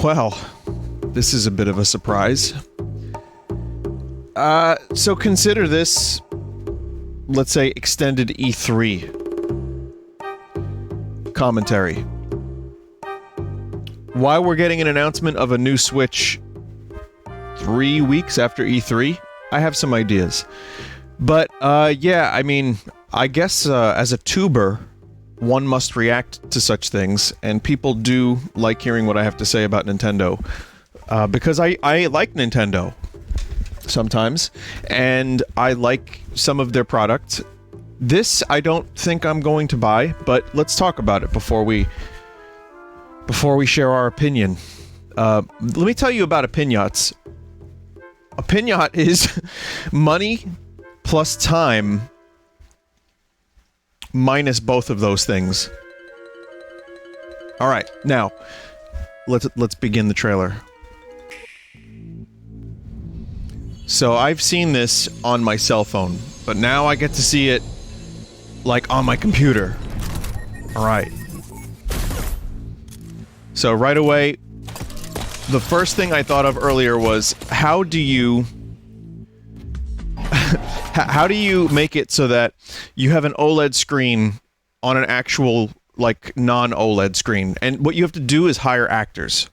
Well, this is a bit of a surprise. So consider this, let's say, extended E3 commentary. Why we're getting an announcement of a new Switch 3 weeks after E3, I have some ideas. But, yeah, I mean, I guess, as a tuber, one must react to such things, and people do like hearing what I have to say about Nintendo. Because I like Nintendo sometimes, and I like some of their product. This I don't think I'm going to buy, but let's talk about it before we share our opinion. Let me tell you about a piñatas. A piñat is money plus time minus both of those things. All right, now let's begin the trailer. So I've seen this on my cell phone, but now I get to see it like on my computer. All right. So right away, the first thing I thought of earlier was how do you make it so that you have an OLED screen on an actual, like, non-OLED screen? And what you have to do is hire actors.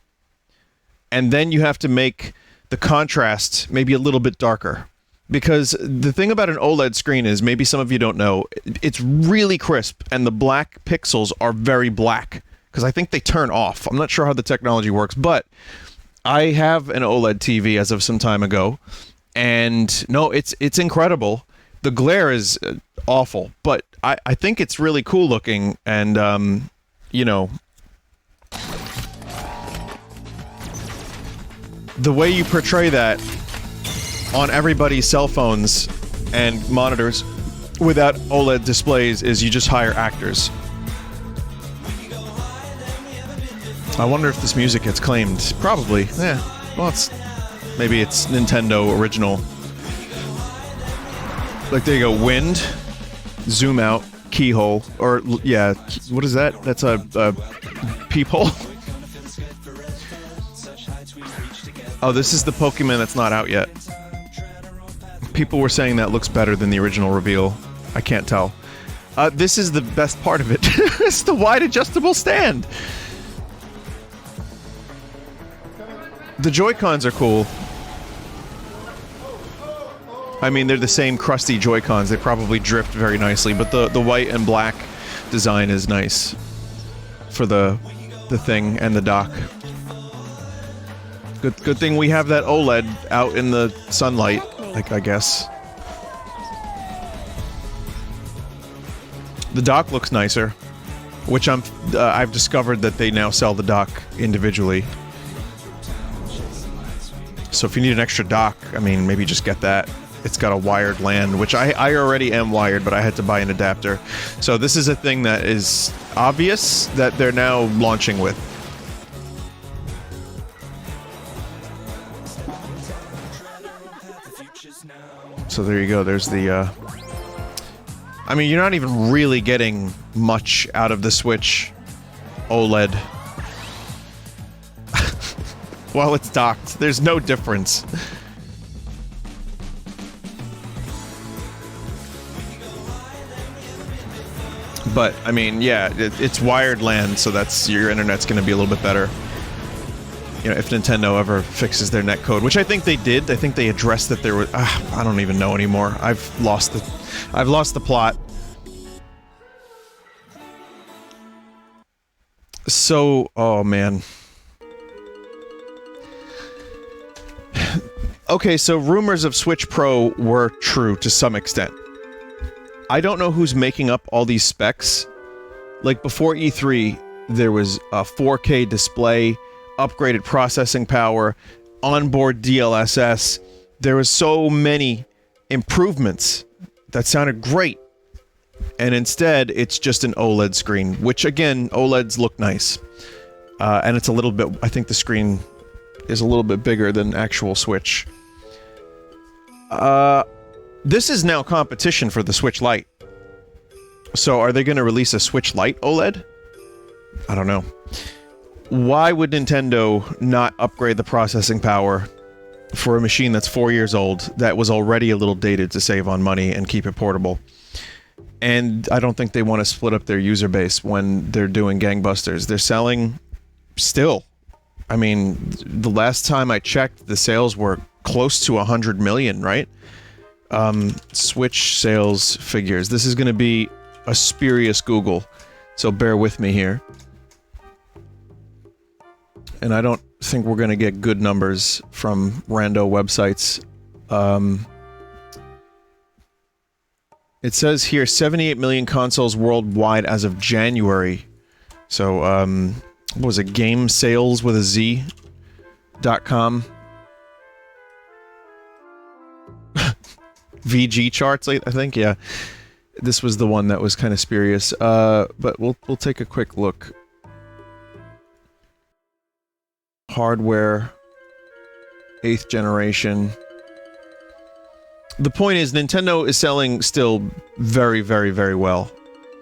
And then you have to make the contrast maybe a little bit darker. Because the thing about an OLED screen is, maybe some of you don't know, it's really crisp, and the black pixels are very black. Because I think they turn off. I'm not sure how the technology works, but I have an OLED TV as of some time ago, and no, it's incredible. The glare is awful, but I think it's really cool looking, and, you know, the way you portray that on everybody's cell phones and monitors without OLED displays is you just hire actors. I wonder if this music gets claimed. Probably. Yeah. Well, maybe it's Nintendo original. Like, there you go. Wind. Zoom out. Keyhole. Or, yeah. What is that? That's a peephole? Oh, this is the Pokemon that's not out yet. People were saying that looks better than the original reveal. I can't tell. This is the best part of it. It's the wide adjustable stand. The Joy-Cons are cool. I mean, they're the same crusty Joy-Cons. They probably drift very nicely, but the white and black design is nice for the thing and the dock. Good thing we have that OLED out in the sunlight, like, I guess. The dock looks nicer, which I've discovered that they now sell the dock individually. So if you need an extra dock, I mean, maybe just get that. It's got a wired LAN, which I already am wired, but I had to buy an adapter. So this is a thing that is obvious that they're now launching with. So there you go, there's the, I mean, you're not even really getting much out of the Switch OLED. While it's docked, there's no difference. But, I mean, yeah, it's wired LAN, so that's, your internet's gonna be a little bit better. You know, if Nintendo ever fixes their netcode, which I think they did. I think they addressed that there were... I don't even know anymore. I've lost the plot. So, oh man. Okay, so rumors of Switch Pro were true to some extent. I don't know who's making up all these specs. Like, before E3, there was a 4K display, upgraded processing power, onboard DLSS. There was so many improvements that sounded great. And instead, it's just an OLED screen, which, again, OLEDs look nice. And it's a little bit... I think the screen is a little bit bigger than actual Switch. This is now competition for the Switch Lite. So are they going to release a Switch Lite OLED? I don't know. why would Nintendo not upgrade the processing power for a machine that's 4 years old, that was already a little dated, to save on money and keep it portable? And I don't think they want to split up their user base when they're doing gangbusters. They're selling still. I mean, the last time I checked, the sales were close to 100 million, right? Switch sales figures. This is going to be a spurious Google, so bear with me here. And I don't think we're going to get good numbers from rando websites. It says here 78 million consoles worldwide as of January. So, what was it? Game sales with a Z.com. VG charts, I think, yeah. This was the one that was kind of spurious. But we'll take a quick look. Hardware, 8th generation. The point is, Nintendo is selling still very, very, very well.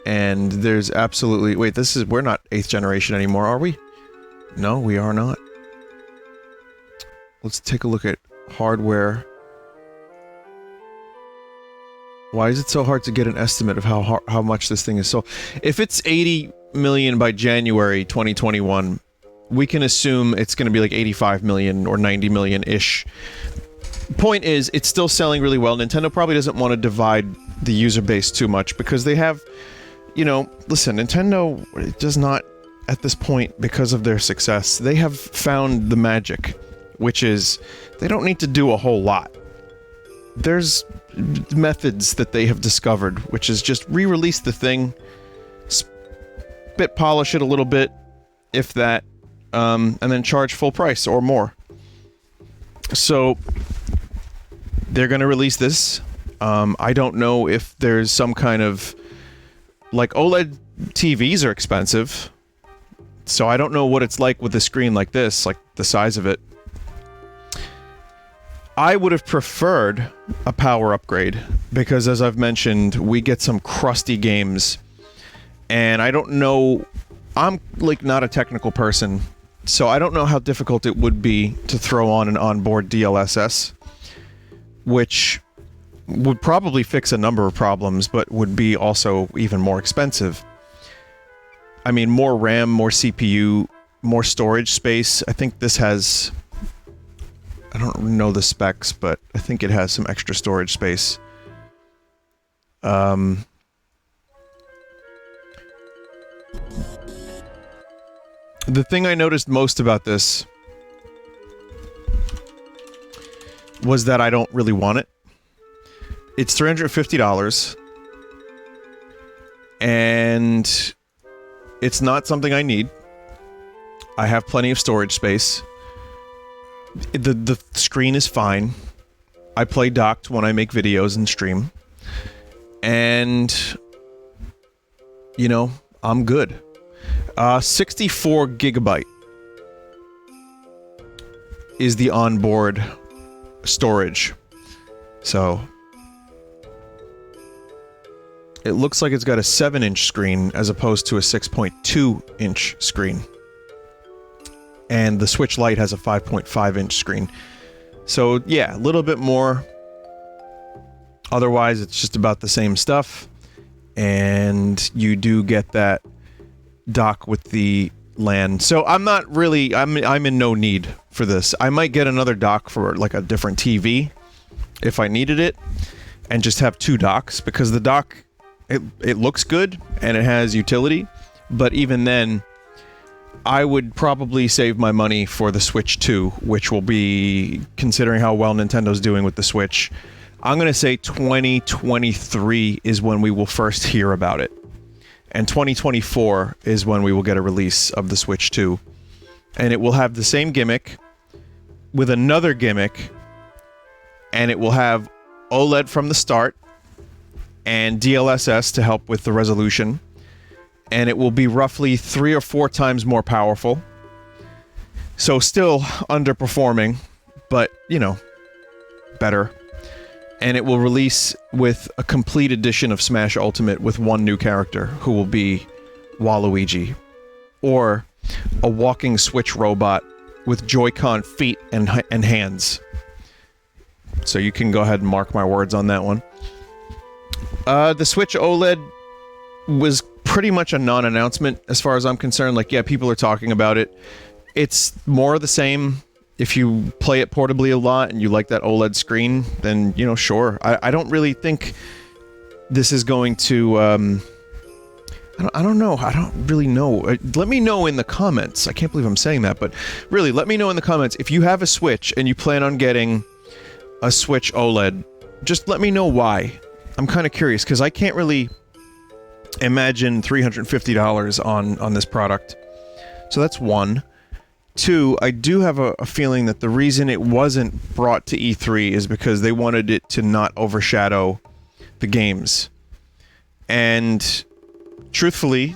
And there's absolutely... Wait, we're not 8th generation anymore, are we? No, we are not. Let's take a look at hardware. Why is it so hard to get an estimate of how much this thing is sold? If it's 80 million by January 2021... we can assume it's going to be like 85 million or 90 million-ish. Point is, it's still selling really well. Nintendo probably doesn't want to divide the user base too much because they have, you know, listen, Nintendo does not, at this point, because of their success, they have found the magic, which is they don't need to do a whole lot. There's methods that they have discovered, which is just re-release the thing, spit polish it a little bit, if that, and then charge full price or more. So they're going to release this. I don't know if there's some kind of... like, OLED TVs are expensive. So I don't know what it's like with a screen like this, like the size of it. I would have preferred a power upgrade because, as I've mentioned, we get some crusty games. And I don't know... I'm, like, not a technical person, so I don't know how difficult it would be to throw on an onboard DLSS, which would probably fix a number of problems, but would be also even more expensive. I mean, more RAM, more CPU, more storage space. I think this has... I don't know the specs, but I think it has some extra storage space. The thing I noticed most about this was that I don't really want it. It's $350, and it's not something I need. I have plenty of storage space. The screen is fine. I play docked when I make videos and stream. And, you know, I'm good. 64 gigabyte is the onboard storage. So it looks like it's got a 7-inch screen as opposed to a 6.2-inch screen. And the Switch Lite has a 5.5-inch screen. So yeah, a little bit more. Otherwise, it's just about the same stuff. And you do get that dock with the LAN. So I'm not really... I'm in no need for this. I might get another dock for, like, a different TV if I needed it, and just have 2 docks, because the dock, it looks good, and it has utility, but even then, I would probably save my money for the Switch 2, which will be, considering how well Nintendo's doing with the Switch, I'm going to say 2023 is when we will first hear about it. And 2024 is when we will get a release of the Switch 2. And it will have the same gimmick, with another gimmick, and it will have OLED from the start, and DLSS to help with the resolution. And it will be roughly 3 or 4 times more powerful. So still underperforming, but, you know, better. And it will release with a complete edition of Smash Ultimate with 1 new character, who will be Waluigi. Or a walking Switch robot with Joy-Con feet and hands. So you can go ahead and mark my words on that one. The Switch OLED was pretty much a non-announcement as far as I'm concerned. Like, yeah, people are talking about it. It's more of the same. If you play it portably a lot and you like that OLED screen, then, you know, sure. I don't really think this is going to, I don't know. I don't really know. Let me know in the comments. I can't believe I'm saying that, but really, let me know in the comments if you have a Switch and you plan on getting a Switch OLED. Just let me know why. I'm kind of curious, because I can't really imagine $350 on this product. So that's one. Two, I do have a feeling that the reason it wasn't brought to E3 is because they wanted it to not overshadow the games. And truthfully,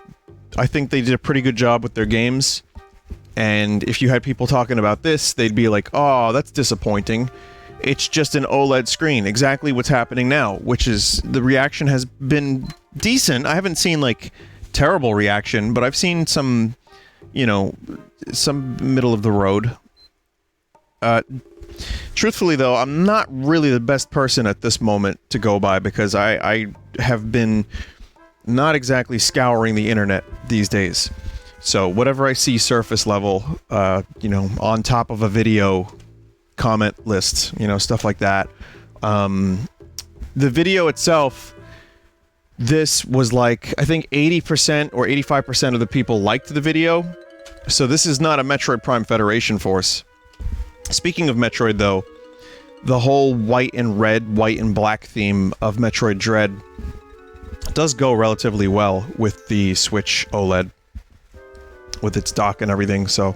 I think they did a pretty good job with their games. And if you had people talking about this, they'd be like, oh, that's disappointing. It's just an OLED screen. Exactly what's happening now, which is the reaction has been decent. I haven't seen, like, terrible reaction, but I've seen some, you know, some middle of the road. Truthfully, though, I'm not really the best person at this moment to go by, because I have been not exactly scouring the internet these days. So whatever I see surface level, you know, on top of a video comment list, you know, stuff like that. The video itself, this was like, I think 80% or 85% of the people liked the video. So this is not a Metroid Prime Federation Force. Speaking of Metroid, though, the whole white and red, white and black theme of Metroid Dread does go relatively well with the Switch OLED, with its dock and everything, so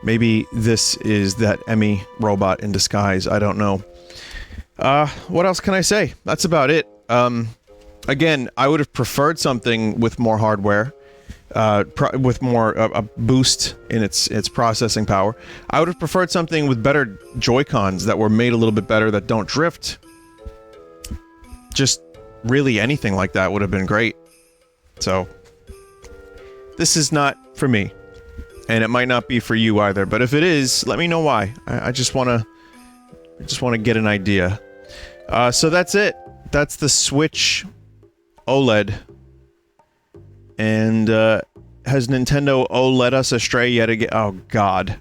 maybe this is that Emmy robot in disguise, I don't know. What else can I say? That's about it. Again, I would have preferred something with more hardware. With more a boost in its processing power. I would have preferred something with better Joy-Cons that were made a little bit better, that don't drift. Just really anything like that would have been great. So this is not for me, and it might not be for you either. But if it is, let me know why. I just wanna get an idea. So that's it. That's the Switch OLED. And, has Nintendo led us astray yet again? Oh, God.